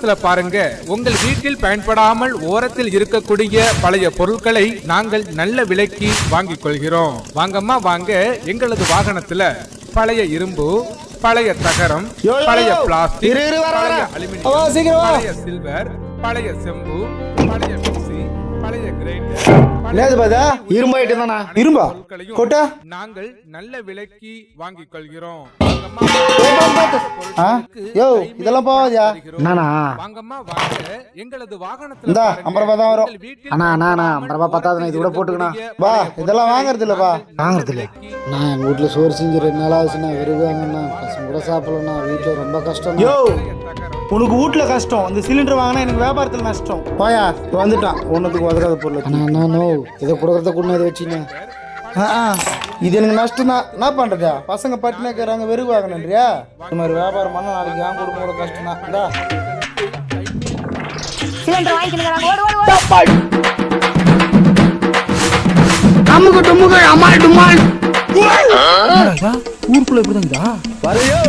வாகனத்துல பாருங்க, உங்கள் வீட்டில் பயன்படாமல் ஓரத்தில் இருக்கக்கூடிய பழைய பொருட்களை நாங்கள் நல்ல விலைக்கு வாங்கிக் கொள்கிறோம். வாங்கம்மா வாங்க, எங்களது வாகனத்துல பழைய இரும்பு, பழைய தகரம், பழைய பிளாஸ்டிக், பழைய அலுமினியம், பழைய சில்வர், பழைய செம்பு, பழைய மிக்ஸி, பழைய கிரைண்டர், இரும்பா கொட்டா நாங்கள் நல்ல விலைக்கு வாங்கிக் கொள்கிறோம். இதெல்லாம் போவாதியா நானா வாங்கம்மா வாங்க, எங்களது வாகனத்துல இந்தா 50 ரூபாய் தான் வரும். அண்ணா அண்ணா அண்ணா 50 ரூபாய் பத்தாதுண்ணா, இது கூட போட்டுக்கண்ணா. வா இதெல்லாம் வாங்குறது இல்லப்பா. வாங்குறது இல்ல நான் எங்க வீட்டுல சோறு செஞ்சு 2 நாள் ஆச்சுண்ணா. விரும்புவாங்கண்ணா, பசங்க கூட சாப்பிடலண்ணா. வீட்டுல ரொம்ப கஷ்டம். யோ உனக்கு வீட்டுல கஷ்டம், இந்த சிலிண்டர் வாங்கினா எனக்கு வியாபாரத்துல நஷ்டம். போயா வந்துட்டான், ஒன்னுத்துக்கு உதறாத பொருள். அண்ணா அண்ணா நோ, இதை கொடுக்கறத கூட இதை வச்சுண்ணா. இது எனக்கு நஷ்டம் தான். என்ன பண்றதா, பசங்க பட்டினா இருக்கிறாங்க, வெறும் வாங்கினியா? இந்த மாதிரி வியாபாரம் பண்ண நாளைக்கு என் குடும்பம் கூட கஷ்டம் தான். சிலிண்டர் வாங்கிக்கிறாங்க. ஓடு ஓடு ஊருக்குள்ள எப்படிதான் வரையோ